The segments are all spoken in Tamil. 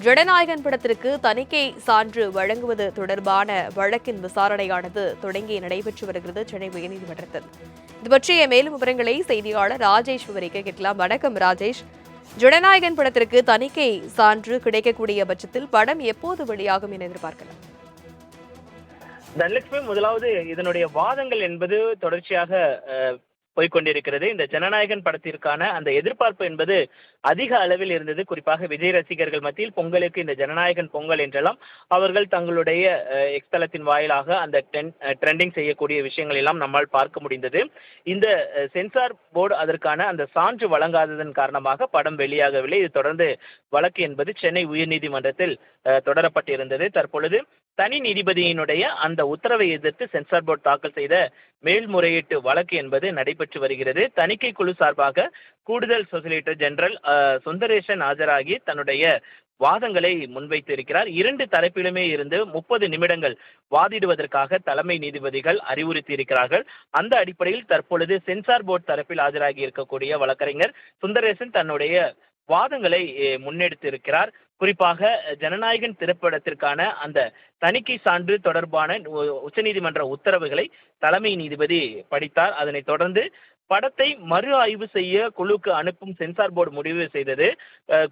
ஜனநாயகன் படத்திற்கு தணிக்கை சான்று வழங்குவது தொடர்பான வழக்கின் விசாரணையானது தொடங்கி நடைபெற்று வருகிறது சென்னை உயர்நீதிமன்றத்தில். இது பற்றிய மேலும் விவரங்களை செய்தியாளர் ராஜேஷ் விவரிக்க கேட்கலாம். வணக்கம் ராஜேஷ். ஜனநாயகன் படத்திற்கு தணிக்கை சான்று கிடைக்கக்கூடிய பட்சத்தில் படம் எப்போது வெளியாகும் என எதிர்பார்க்கலாம்? தனலட்சுமி, முதலாவது இதனுடைய வாதங்கள் என்பது தொடர்ச்சியாக போய்கொண்டிருக்கிறது. இந்த ஜனநாயகன் படத்திற்கான அந்த எதிர்பார்ப்பு என்பது அதிக அளவில் இருந்தது. குறிப்பாக விஜய் ரசிகர்கள் மத்தியில் பொங்கலுக்கு இந்த ஜனநாயகன் பொங்கல் என்றெல்லாம் அவர்கள் தங்களுடைய எக்ஸ் தளத்தின் வாயிலாக அந்த ட்ரெண்டிங் செய்யக்கூடிய விஷயங்கள் எல்லாம் நம்மால் பார்க்க முடிந்தது. இந்த சென்சார் போர்டு அதற்கான அந்த சான்று வழங்காததன் காரணமாக படம் வெளியாகவில்லை. இது தொடர்ந்து வழக்கு என்பது சென்னை உயர்நீதிமன்றத்தில் தொடரப்பட்டிருந்தது. தற்பொழுது தனி நீதிபதியினுடைய அந்த உத்தரவை எதிர்த்து சென்சார் போர்டு தாக்கல் செய்த மேல்முறையீட்டு வழக்கு என்பது நடைபெற்று வருகிறது. தணிக்கை குழு சார்பாக கூடுதல் சொலிசிட்டர் ஜெனரல் சுந்தரேசன் ஆஜராகி தன்னுடைய வாதங்களை முன்வைத்து இருக்கிறார். இரண்டு தரப்பிலுமே இருந்து 30 நிமிடங்கள் வாதிடுவதற்காக தலைமை நீதிபதிகள் அறிவுறுத்தி இருக்கிறார்கள். அந்த அடிப்படையில் தற்பொழுது சென்சார் போர்டு தரப்பில் ஆஜராகி இருக்கக்கூடிய வழக்கறிஞர் சுந்தரேசன் தன்னுடைய வாதங்களை முன்னெடுத்து இருக்கிறார். குறிப்பாக ஜனநாயகன் திரைப்படத்திற்கான அந்த தணிக்கை சான்று தொடர்பான உச்சநீதிமன்ற உத்தரவுகளை தலைமை நீதிபதி படித்தார். அதனைத் தொடர்ந்து படத்தை மறு ஆய்வு செய்ய குழுக்கு அனுப்பும் சென்சார் போர்டு முடிவு செய்தது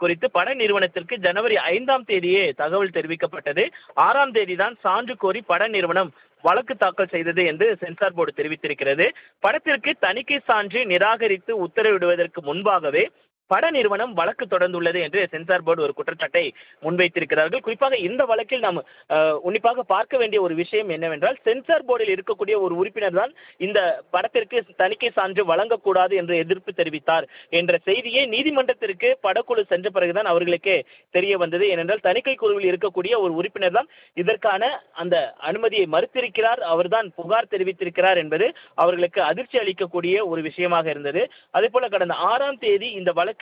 குறித்து பட நிறுவனத்திற்கு ஜனவரி 5ஆம் தேதியே தகவல் தெரிவிக்கப்பட்டது. 6ஆம் தேதி தான் சான்று கோரி பட நிறுவனம் வழக்கு தாக்கல் செய்தது என்று சென்சார் போர்டு தெரிவித்திருக்கிறது. படத்திற்கு தணிக்கை சான்று நிராகரித்து உத்தரவிடுவதற்கு முன்பாகவே பட நிறுவனம் வழக்கு தொடர்ந்துள்ளது என்று சென்சார் போர்டு ஒரு குற்றச்சாட்டை முன்வைத்திருக்கிறார்கள். குறிப்பாக இந்த வழக்கில் நாம் உன்னிப்பாக பார்க்க வேண்டிய ஒரு விஷயம் என்னவென்றால், சென்சார் போர்டில் இருக்கக்கூடிய ஒரு உறுப்பினர் தான் இந்த படத்திற்கு தணிக்கை சான்று வழங்கக்கூடாது என்று எதிர்ப்பு தெரிவித்தார் என்ற செய்தியை நீதிமன்றத்திற்கு படக்குழு சென்ற பிறகுதான் அவர்களுக்கே தெரிய வந்தது. ஏனென்றால் தணிக்கை குழுவில் இருக்கக்கூடிய ஒரு உறுப்பினர் தான் இதற்கான அந்த அனுமதியை மறுத்திருக்கிறார், அவர்தான் புகார் தெரிவித்திருக்கிறார் என்பது அவர்களுக்கு அதிர்ச்சி அளிக்கக்கூடிய ஒரு விஷயமாக இருந்தது. அதே போல கடந்த 6ஆம் தேதி இந்த வழக்கு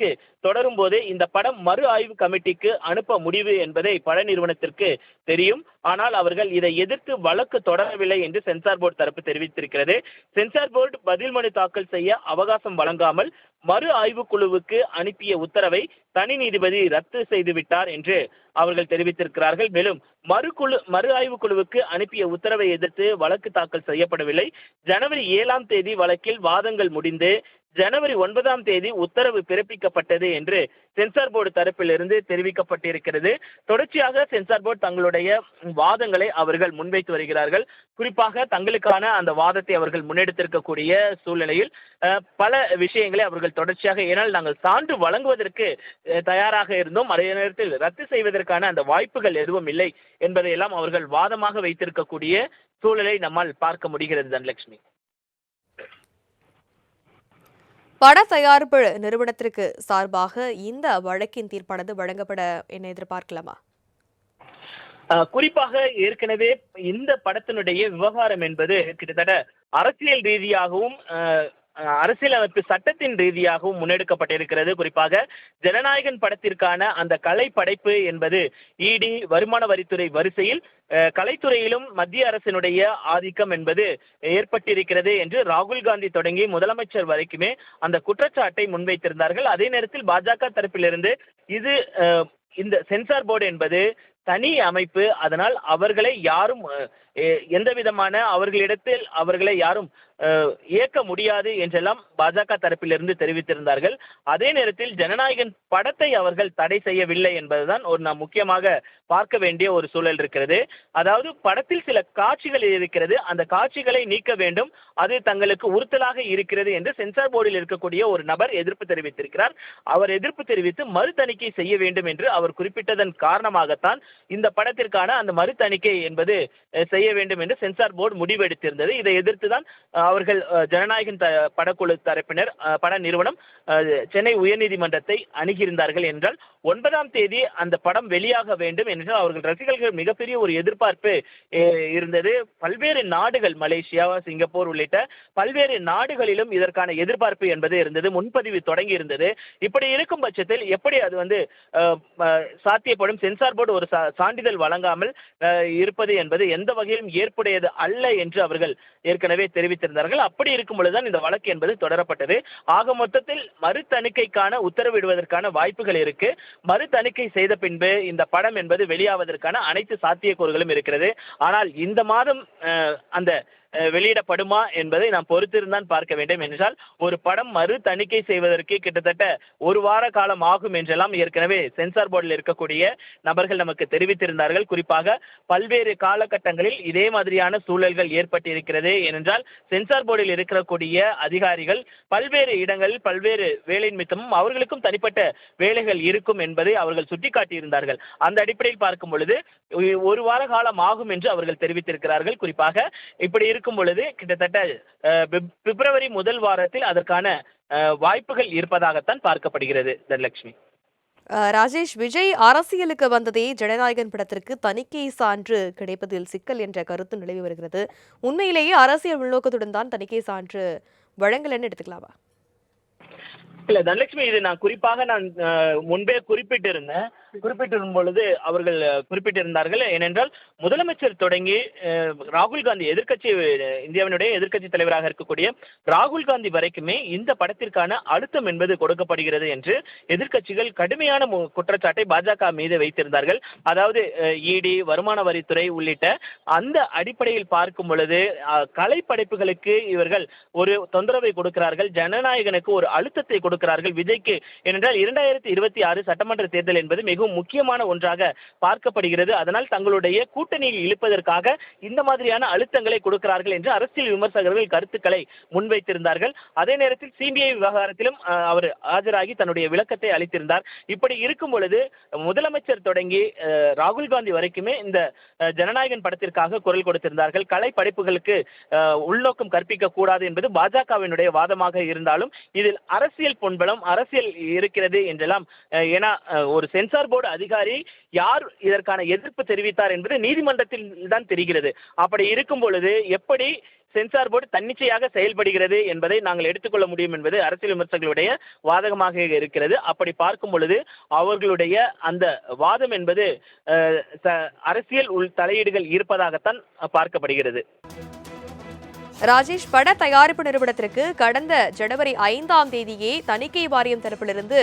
தொடரும் போதே இந்த படம் மறு ஆய்வு கமிட்டிக்கு அனுப்ப முடிவு என்பதை பட நிறுவனத்திற்கு தெரியும். ஆனால் அவர்கள் இதை எதிர்த்து வழக்கு தொடரவில்லை என்று சென்சார் போர்டு தரப்பு தெரிவித்திருக்கிறது. சென்சார் போர்டு பதில் மனு தாக்கல் செய்ய அவகாசம் வழங்காமல் மறு ஆய்வு குழுவுக்கு அனுப்பிய உத்தரவை தனி நீதிபதி ரத்து செய்துவிட்டார் என்று அவர்கள் தெரிவித்திருக்கிறார்கள். மேலும் மறு ஆய்வு குழுவுக்கு அனுப்பிய உத்தரவை எதிர்த்து வழக்கு தாக்கல் செய்யப்படவில்லை. ஜனவரி 7ஆம் தேதி வழக்கில் வாதங்கள் முடிந்து ஜனவரி 9ஆம் தேதி உத்தரவு பிறப்பிக்கப்பட்டது என்று சென்சார் போர்டு தரப்பிலிருந்து தெரிவிக்கப்பட்டிருக்கிறது. தொடர்ச்சியாக சென்சார் போர்டு தங்களுடைய வாதங்களை அவர்கள் முன்வைத்து வருகிறார்கள். குறிப்பாக தங்களுக்கான அந்த வாதத்தை அவர்கள் முன்னெடுத்திருக்கக்கூடிய சூழ்நிலையில் பல விஷயங்களை அவர்கள் தொடர்ச்சியாக, ஏனால் நாங்கள் சான்று வழங்குவதற்கு தயாராக இருந்தோம், அதே நேரத்தில் ரத்து செய்வதற்கான அந்த வாய்ப்புகள் எதுவும் இல்லை என்பதையெல்லாம் அவர்கள் வாதமாக வைத்திருக்கக்கூடிய சூழலை நம்மால் பார்க்க முடிகிறது. தனலட்சுமி, பட தயாரிப்பு நிறுவனத்திற்கு சார்பாக இந்த வழக்கின் தீர்ப்பானது வழங்கப்பட என எதிர்பார்க்கலாமா? குறிப்பாக ஏற்கனவே இந்த படத்தினுடைய விவகாரம் என்பது கிட்டத்தட்ட அரசியல் ரீதியாகவும் அரசியலமைப்பு சட்டத்தின் ரீதியாகவும் முன்னெடுக்கப்பட்டிருக்கிறது. குறிப்பாக ஜனநாயகன் படத்திற்கான அந்த கலை படைப்பு என்பது இடி, வருமான வரித்துறை வரிசையில் கலைத்துறையிலும் மத்திய அரசினுடைய ஆதிக்கம் என்பது ஏற்பட்டிருக்கிறது என்று ராகுல் காந்தி தொடங்கி முதலமைச்சர் வரைக்குமே அந்த குற்றச்சாட்டை முன்வைத்திருந்தார்கள். அதே நேரத்தில் பாஜக தரப்பிலிருந்து இது இந்த சென்சார் போர்டு என்பது தனி அமைப்பு, அதனால் அவர்களை யாரும் எந்த விதமான அவர்களிடத்தில் அவர்களை யாரும் இயக்க முடியாது என்றெல்லாம் பாஜக தரப்பிலிருந்து தெரிவித்திருந்தார்கள். அதே நேரத்தில் ஜனநாயகன் படத்தை அவர்கள் தடை செய்யவில்லை என்பதுதான் ஒரு நாம் முக்கியமாக பார்க்க வேண்டிய ஒரு சூழல் இருக்கிறது. அதாவது படத்தில் சில காட்சிகள் இருக்கிறது, அந்த காட்சிகளை நீக்க வேண்டும், அது தங்களுக்கு உறுத்தலாக இருக்கிறது என்று சென்சார் போர்டில் இருக்கக்கூடிய ஒரு நபர் எதிர்ப்பு தெரிவித்திருக்கிறார். அவர் எதிர்ப்பு தெரிவித்து மறு தணிக்கை செய்ய வேண்டும் என்று அவர் குறிப்பிட்டதன் காரணமாகத்தான் இந்த படத்திற்கான அந்த மறு தணிக்கை என்பது செய்ய வேண்டும் என்று சென்சார் போர்டு முடிவெடுத்திருந்தது. இதை எதிர்த்து தான் அவர்கள் ஜனநாயகன் படக்குழு தரப்பினர் பட நிறுவனம் சென்னை உயர்நீதிமன்றத்தை அணுகியிருந்தார்கள். என்றால் 9ஆம் தேதி அந்த படம் வெளியாக வேண்டும் என்று அவர்கள் ரசிகர்கள் மிகப்பெரிய ஒரு எதிர்பார்ப்பு இருந்தது. பல்வேறு நாடுகள், மலேசியா, சிங்கப்பூர் உள்ளிட்ட பல்வேறு நாடுகளிலும் இதற்கான எதிர்பார்ப்பு என்பது இருந்தது. முன்பதிவு தொடங்கி இருந்தது. இப்படி இருக்கும் பட்சத்தில் எப்படி அது சாத்தியப்படும்? சென்சார் போர்டு ஒரு சான்றிதழ் வழங்காமல் இருப்பது என்பது எந்த வகையில் பகுதியிலும் ஏற்புடையது அல்ல என்று அவர்கள் ஏற்கனவே தெரிவித்திருந்தார்கள். அப்படி இருக்கும் பொழுதுதான் இந்த வழக்கு என்பது தொடரப்பட்டது. ஆக மொத்தத்தில் மறு தணிக்கைக்கான உத்தரவிடுவதற்கான வாய்ப்புகள் இருக்கு. மறு தணிக்கை செய்த பின்பு இந்த படம் என்பது வெளியாவதற்கான அனைத்து சாத்தியக்கூறுகளும் இருக்கிறது. ஆனால் இந்த மாதம் அந்த வெளியிடப்படுமா என்பதை நாம் பொறுத்திருந்தான் பார்க்க வேண்டும். என்றால் ஒரு படம் மறு தணிக்கை செய்வதற்கு கிட்டத்தட்ட ஒரு வார காலம் ஆகும் என்றெல்லாம் ஏற்கனவே சென்சார் போர்டில் இருக்கக்கூடிய நபர்கள் நமக்கு தெரிவித்திருந்தார்கள். குறிப்பாக பல்வேறு காலகட்டங்களில் இதே மாதிரியான சூழல்கள் ஏற்பட்டிருக்கிறது. ஏனென்றால் சென்சார் போர்டில் இருக்கக்கூடிய அதிகாரிகள் பல்வேறு இடங்களில் பல்வேறு வேலை நிமித்தமும் அவர்களுக்கும் தனிப்பட்ட வேலைகள் இருக்கும் என்பதை அவர்கள் சுட்டிக்காட்டியிருந்தார்கள். அந்த அடிப்படையில் பார்க்கும் பொழுது ஒரு வார காலம் ஆகும் என்று அவர்கள் தெரிவித்திருக்கிறார்கள். குறிப்பாக இப்படி இருக்கும் பொழுது கிட்டத்தட்ட பிப்ரவரி முதல் வாரத்தில் அதற்கான வாய்ப்புகள் இருப்பதாகத்தான் பார்க்கப்படுகிறது. தனலட்சுமி. ராஜேஷ், விஜய் அரசியலுக்கு வந்ததே ஜனநாயகன் படத்திற்கு தணிக்கை சான்று கிடைப்பதில் சிக்கல் என்ற கருத்து நிலவி வருகிறது. உண்மையிலேயே அரசியல் உள்நோக்கத்துடன் தான் தணிக்கை சான்று வழங்கலன்னு எடுத்துக்கலாமா? இல்ல தனலட்சுமி, இது நான் குறிப்பாக முன்பே குறிப்பிட்டிருக்கும் பொழுது அவர்கள் குறிப்பிட்டிருந்தார்கள். ஏனென்றால் முதலமைச்சர் தொடங்கி ராகுல் காந்தி இந்தியாவினுடைய எதிர்க்கட்சி தலைவராக இருக்கக்கூடிய ராகுல் காந்தி வரைக்குமே இந்த படத்திற்கான அழுத்தம் என்பது கொடுக்கப்படுகிறது என்று எதிர்க்கட்சிகள் கடுமையான குற்றச்சாட்டை பாஜக மீது வைத்திருந்தார்கள். அதாவது இடி, வருமான வரித்துறை உள்ளிட்ட அந்த அடிப்படையில் பார்க்கும் பொழுது கலை படைப்புகளுக்கு இவர்கள் ஒரு தொந்தரவை கொடுக்கிறார்கள், ஜனநாயகனுக்கு ஒரு அழுத்தத்தை கொடுக்கிறார்கள் விஜய்க்கு. ஏனென்றால் 2026 சட்டமன்ற தேர்தல் என்பது மிகவும் முக்கியமான ஒன்றாக பார்க்கப்படுகிறது. அதனால் தங்களுடைய கூட்டணியில் இழுப்பதற்காக இந்த மாதிரியான அழுத்தங்களை கொடுக்கிறார்கள் என்று அரசியல் விமர்சகர்கள் கருத்துக்களை முன்வைத்திருந்தார்கள். அதே நேரத்தில் சிபிஐ விவகாரத்திலும் அவர் ஆஜராகி தன்னுடைய விளக்கத்தை அளித்திருந்தார். இப்படி இருக்கும் பொழுது முதலமைச்சர் தொடங்கி ராகுல் காந்தி வரைக்குமே இந்த ஜனநாயகன் படத்திற்காக குரல் கொடுத்திருந்தார்கள். கலை படைப்புகளுக்கு உள்நோக்கம் கற்பிக்க கூடாது என்பது பாஜகவினுடைய வாதமாக இருந்தாலும் இதில் அரசியல் பொன்பலம், அரசியல் இருக்கிறது என்றெல்லாம். ஏன்னா ஒரு சென்சார் போர்டு அதிகாரி யார் இதற்கான எதிர்ப்பு தெரிவித்தார் என்பது நீதிமன்றத்தில் தான் தெரிகிறது. அப்படி இருக்கும் பொழுது எப்படி சென்சார் போர்டு தன்னிச்சையாக செயல்படுகிறது என்பதை நாங்கள் எடுத்துக்கொள்ள முடியும் என்பது அரசியல் விமர்சகர்களுடைய வாதகமாக இருக்கிறது. அப்படி பார்க்கும் பொழுது அவர்களுடைய அந்த வாதம் என்பது அரசியல் தலையீடுகள் இருப்பதாகத்தான் பார்க்கப்படுகிறது. ராஜேஷ், பட தயாரிப்பு நிறுவனத்திற்கு கடந்த ஜனவரி 5ஆம் தேதியே தணிக்கை வாரியம் தரப்பிலிருந்து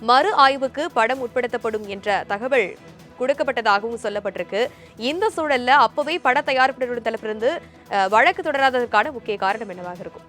மறு ஆய்வுக்கு படம் உட்படுத்தப்படும் என்ற தகவல் கொடுக்கப்பட்டதாகவும் சொல்லப்பட்டிருக்கு. இந்த சூழல்ல அப்பவே பட தயாரிப்பு நிறுவன தரப்பிலிருந்து வழக்கு தொடராததற்கான முக்கிய காரணம் என்னவாக இருக்கும்?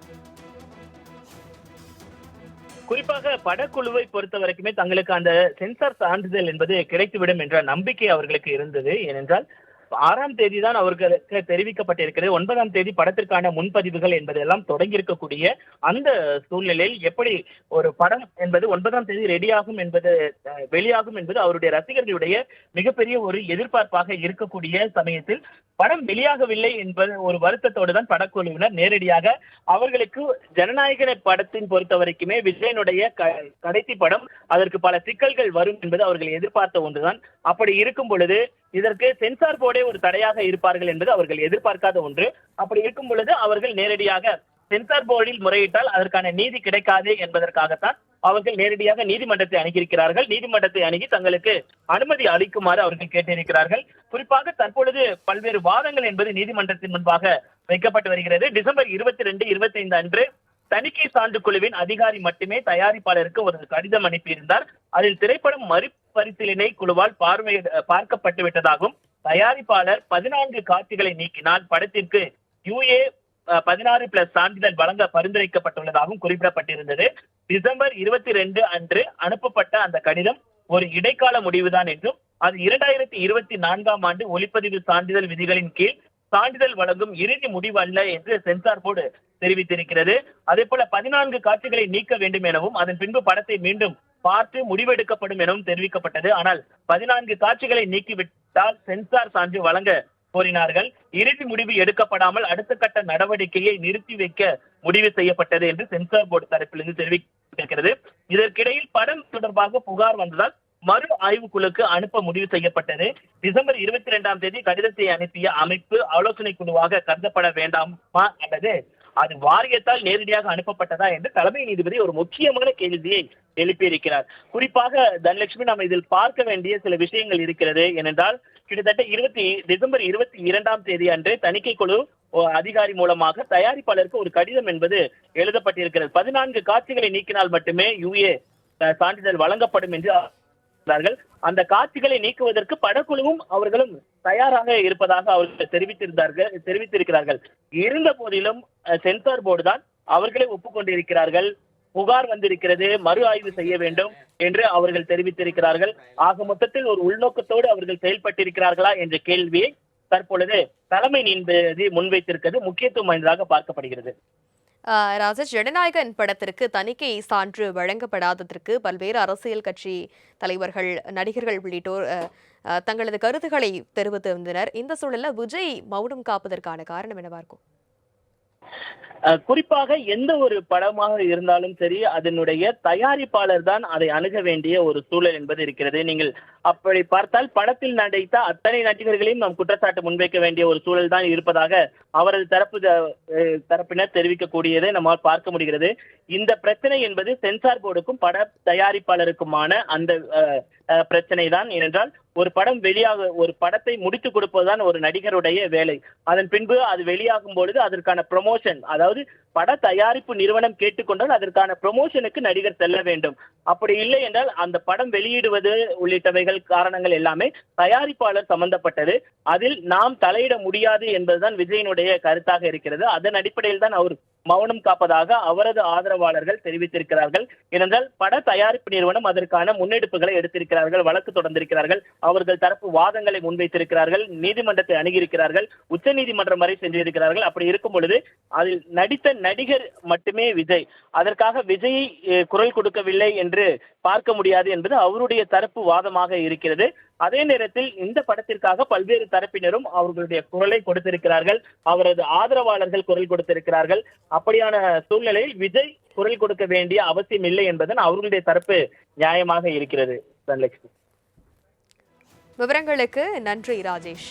குறிப்பாக படக்குழுவை பொறுத்த வரைக்குமே தங்களுக்கு அந்த சென்சார் சான்றிதழ் என்பது கிடைத்துவிடும் என்ற நம்பிக்கை அவர்களுக்கு இருந்தது. ஏனென்றால் 6ஆம் தேதி தான் அவர்களுக்கு தெரிவிக்கப்பட்டிருக்கிறது. 9ஆம் தேதி படத்திற்கான முன்பதிவுகள் என்பதெல்லாம் தொடங்கி இருக்கக்கூடிய அந்த சூழ்நிலையில் எப்படி ஒரு படம் என்பது 9ஆம் தேதி வெளியாகும் என்பது அவருடைய ரசிகர்களுடைய மிகப்பெரிய ஒரு எதிர்பார்ப்பாக இருக்கக்கூடிய சமயத்தில் படம் வெளியாகவில்லை என்பது ஒரு வருத்தத்தோடு தான் படக்குழுவினர் நேரடியாக அவர்களுக்கு ஜனநாயகன படத்தின் பொறுத்த வரைக்குமே விஜயனுடைய கடைசி படம், அதற்கு பல சிக்கல்கள் வரும் என்பது அவர்கள் எதிர்பார்த்த ஒன்றுதான். அப்படி இருக்கும் பொழுது இதற்கு சென்சார் போர்டே ஒரு தடையாக இருப்பார்கள் என்பது அவர்கள் எதிர்பார்க்காத ஒன்று. அப்படி இருக்கும் பொழுது அவர்கள் நேரடியாக சென்சார் போர்டில் முறையிட்டால் அதற்கான நீதி கிடைக்காது என்பதற்காகத்தான் அவர்கள் நேரடியாக நீதிமன்றத்தை அணுகியிருக்கிறார்கள். நீதிமன்றத்தை அணுகி தங்களுக்கு அனுமதி அளிக்குமாறு அவர்கள் கேட்டிருக்கிறார்கள். குறிப்பாக தற்பொழுது பல்வேறு வாதங்கள் என்பது நீதிமன்றத்தின் முன்பாக வைக்கப்பட்டு வருகிறது. டிசம்பர் 22, 25 அன்று தணிக்கை சான்று குழுவின் அதிகாரி மட்டுமே தயாரிப்பாளருக்கு ஒரு கடிதம் அனுப்பியிருந்தார். அதில் திரைப்படம் மறுபரிசீலனை குழுவால் பார்க்கப்பட்டு விட்டதாகவும் தயாரிப்பாளர் 14 காட்சிகளை நீக்கினால் படத்திற்கு UA 16+ சான்றிதழ் வழங்க பரிந்துரைக்கப்பட்டுள்ளதாகவும் குறிப்பிடப்பட்டிருந்தது. டிசம்பர் 22 அன்று அனுப்பப்பட்ட அந்த கடிதம் ஒரு இடைக்கால முடிவுதான் என்றும் அது 2024ஆம் ஆண்டு ஒளிப்பதிவு சான்றிதழ் விதிகளின் கீழ் சான்றிதழ் வழங்கும் இறுதி முடிவு அல்ல என்று சென்சார் போர்டு தெரிவித்திருக்கிறது. அதே போல 14 காட்சிகளை நீக்க வேண்டும் எனவும் அதன் பின்பு படத்தை மீண்டும் பார்த்து முடிவெடுக்கப்படும் எனவும் தெரிவிக்கப்பட்டது. ஆனால் 14 காட்சிகளை நீக்கிவிட்டால் சென்சார் சான்று வழங்க கோரினார்கள். இறுதி முடிவு எடுக்கப்படாமல் அடுத்த கட்ட நடவடிக்கையை நிறுத்தி வைக்க முடிவு செய்யப்பட்டது என்று சென்சார் போர்டு தரப்பிலிருந்து தெரிவித்திருக்கிறது. இதற்கிடையில் படம் தொடர்பாக புகார் வந்ததால் மறு ஆய்வுக்குழுக்கு அனுப்ப முடிவு செய்யப்பட்டது. டிசம்பர் 22ஆம் தேதி கடிதத்தை அனுப்பிய அமைப்பு ஆலோசனை குழுவாக கருதப்பட வேண்டாமா அல்லது அது வாரியத்தால் நேரடியாக அனுப்பப்பட்டதா என்று தலைமை நீதிபதி ஒரு முக்கியமான கேள்வியை எழுப்பியிருக்கிறார். குறிப்பாக தனலட்சுமி, நாம் இதில் பார்க்க வேண்டிய சில விஷயங்கள் இருக்கிறது. ஏனென்றால் கிட்டத்தட்ட டிசம்பர் 22 அன்று தணிக்கை குழு அதிகாரி மூலமாக தயாரிப்பாளருக்கு ஒரு கடிதம் என்பது எழுதப்பட்டிருக்கிறது. 14 காட்சிகளை நீக்கினால் மட்டுமே UA சான்றிதழ் வழங்கப்படும் என்று அந்த காட்சிகளை நீக்குவதற்கு படக்குழுவும் அவர்களும் தயாராக இருப்பதாக அவர்கள் தெரிவித்திருக்கிறார்கள். இருந்த போதிலும் சென்சார் போர்டு தான் அவர்களே ஒப்புக்கொண்டிருக்கிறார்கள். புகார் வந்திருக்கிறது, மறு ஆய்வு செய்ய வேண்டும் என்று அவர்கள் தெரிவித்திருக்கிறார்கள். ஆக மொத்தத்தில் ஒரு உள்நோக்கத்தோடு அவர்கள் செயல்பட்டிருக்கிறார்களா என்ற கேள்வியை தற்பொழுது தலைமை நீதிபதி முன்வைத்திருக்கிறது முக்கியத்துவம் வாய்ந்ததாக பார்க்கப்படுகிறது. ராஜேஷ், ஜனநாயகன் படத்திற்கு தணிக்கை சான்று வழங்கப்படாததற்கு பல்வேறு அரசியல் கட்சி தலைவர்கள், நடிகர்கள் உள்ளிட்டோர் தங்களது கருத்துக்களை தெரிவித்து வந்தனர். இந்த சூழல்ல விஜய் மௌனம் காப்பதற்கான காரணம் என்னவா இருக்கும்? குறிப்பாக எந்த ஒரு படமாக இருந்தாலும் சரி, அதனுடைய தயாரிப்பாளர் தான் அதை அணுக வேண்டிய ஒரு சூழல் என்பது இருக்கிறது. நீங்கள் அப்படி பார்த்தால் படத்தில் நடித்த அத்தனை நடிகர்களையும் நாம் குற்றச்சாட்டு முன்வைக்க வேண்டிய ஒரு சூழல் தான் இருப்பதாக அவரது தரப்பினர் தெரிவிக்கக்கூடியதை நம்மால் பார்க்க முடிகிறது. இந்த பிரச்சனை என்பது சென்சார் போர்டுக்கும் பட தயாரிப்பாளருக்குமான அந்த பிரச்சனை தான். ஏனென்றால் ஒரு படத்தை முடித்துக் கொடுப்பதுதான் ஒரு நடிகருடைய வேலை. அதன் பின்பு அது வெளியாகும் பொழுது அதற்கான ப்ரொமோஷன், அதாவது பட தயாரிப்பு நிறுவனம் கேட்டுக்கொண்டால் அதற்கான ப்ரொமோஷனுக்கு நடிகர் செல்ல வேண்டும். அப்படி இல்லை என்றால் அந்த படம் வெளியிடுவது உள்ளிட்டவைகள் காரணங்கள் எல்லாமே தயாரிப்பாளர் சம்பந்தப்பட்டது. அதில் நாம் தலையிட முடியாது என்பதுதான் விஜயனுடைய கருத்தாக இருக்கிறது. அதன் அடிப்படையில் தான் அவர் மௌனம் காப்பதாக அவரது ஆதரவாளர்கள் தெரிவித்திருக்கிறார்கள். ஏனென்றால் பட தயாரிப்பு நிறுவனம் அதற்கான முன்னெடுப்புகளை எடுத்திருக்கிறார்கள், வழக்கு தொடர்ந்திருக்கிறார்கள், அவர்கள் தரப்பு வாதங்களை முன்வைத்திருக்கிறார்கள், நீதிமன்றத்தை அணுகியிருக்கிறார்கள், உச்ச நீதிமன்றம் வரை சென்றிருக்கிறார்கள். அப்படி இருக்கும் பொழுது அதில் நடித்த நடிகர் மட்டுமே விஜய். அதற்காக விஜயை குரல் கொடுக்கவில்லை என்று பார்க்க முடியாது என்பது அவருடைய தரப்பு வாதமாக இருக்கிறது. அதே நேரத்தில் இந்த படத்திற்காக பல்வேறு தரப்பினரும் அவர்களுடைய குரலை கொடுத்திருக்கிறார்கள், அவரது ஆதரவாளர்கள் குரல் கொடுத்திருக்கிறார்கள். அப்படியான சூழ்நிலையில் விஜய் குரல் கொடுக்க வேண்டிய அவசியம் இல்லை என்பதன் அவர்களுடைய தரப்பு நியாயமாக இருக்கிறது. தனலட்சுமி, விவரங்களுக்கு நன்றி ராஜேஷ்.